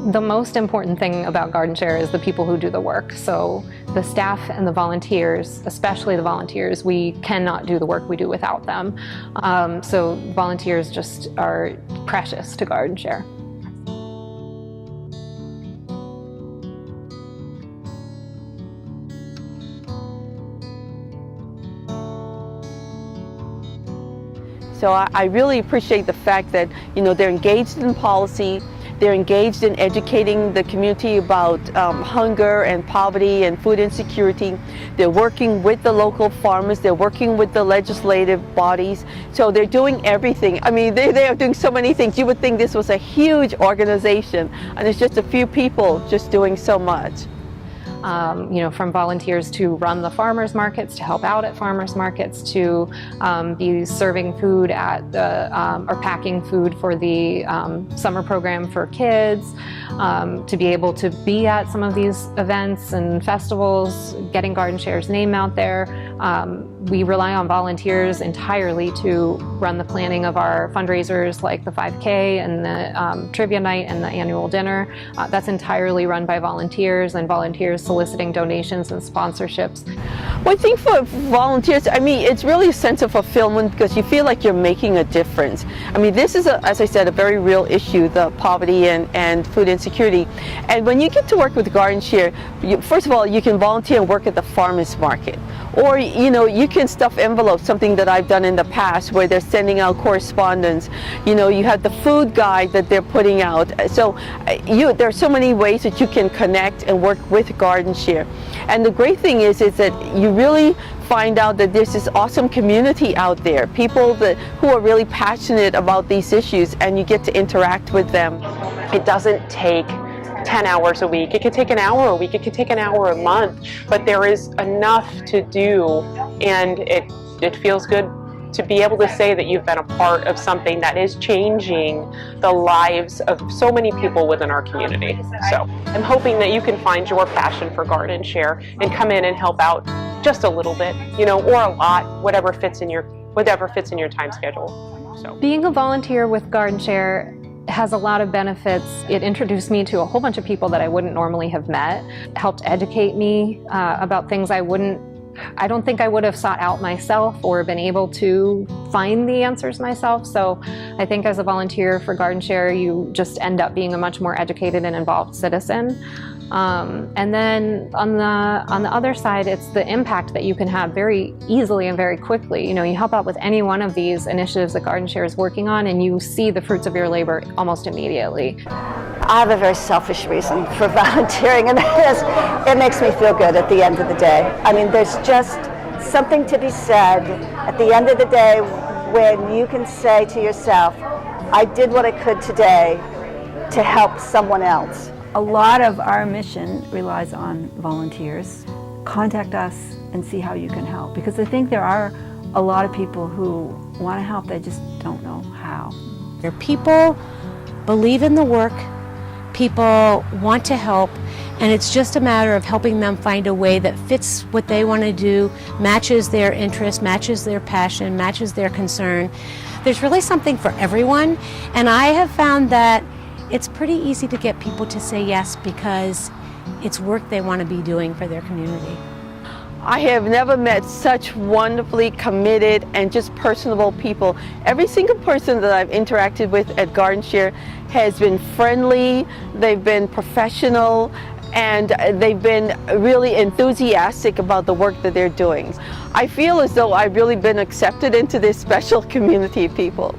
The most important thing about GardenShare is the people who do the work. So the staff and the volunteers, especially the volunteers, we cannot do the work we do without them. So volunteers just are precious to GardenShare. So I really appreciate the fact that, they're engaged in policy, they're engaged in educating the community about hunger and poverty and food insecurity. They're working with the local farmers, they're working with the legislative bodies. So they're doing everything. I mean, they are doing so many things. You would think this was a huge organization, and it's just a few people just doing so much. From volunteers to run the farmers markets, to help out at farmers markets, to be serving food at the, or packing food for the summer program for kids, to be able to be at some of these events and festivals, getting GardenShare's name out there. We rely on volunteers entirely to run the planning of our fundraisers like the 5K and the trivia night and the annual dinner. That's entirely run by volunteers, and volunteers soliciting donations and sponsorships. Well, I think for volunteers, it's really a sense of fulfillment because you feel like you're making a difference. This is, as I said, a very real issue, the poverty and food insecurity. And when you get to work with GardenShare, first of all, you can volunteer and work at the farmers market. Or, you can stuff envelopes, something that I've done in the past where they're sending out correspondence. You have the food guide that they're putting out. So there are so many ways that you can connect and work with GardenShare. And the great thing is that you really find out that there's this awesome community out there, people who are really passionate about these issues, and you get to interact with them. It doesn't take 10 hours a week. It could take an hour a week, it could take an hour a month, but there is enough to do, and it feels good to be able to say that you've been a part of something that is changing the lives of so many people within our community. So I'm hoping that you can find your passion for GardenShare and come in and help out just a little bit, or a lot, whatever fits in your time schedule. So being a volunteer with GardenShare has a lot of benefits. It introduced me to a whole bunch of people that I wouldn't normally have met, helped educate me about things I don't think I would have sought out myself or been able to find the answers myself. So I think as a volunteer for GardenShare, you just end up being a much more educated and involved citizen. And then on the other side, it's the impact that you can have very easily and very quickly. You help out with any one of these initiatives that GardenShare is working on, and you see the fruits of your labor almost immediately. I have a very selfish reason for volunteering, and that is it makes me feel good at the end of the day. There's just something to be said at the end of the day when you can say to yourself, I did what I could today to help someone else. A lot of our mission relies on volunteers. Contact us and see how you can help, because I think there are a lot of people who want to help, they just don't know how. People believe in the work, people want to help, and it's just a matter of helping them find a way that fits what they want to do, matches their interest, matches their passion, matches their concern. There's really something for everyone, and I have found that it's pretty easy to get people to say yes because it's work they want to be doing for their community. I have never met such wonderfully committed and just personable people. Every single person that I've interacted with at GardenShare has been friendly, they've been professional, and they've been really enthusiastic about the work that they're doing. I feel as though I've really been accepted into this special community of people.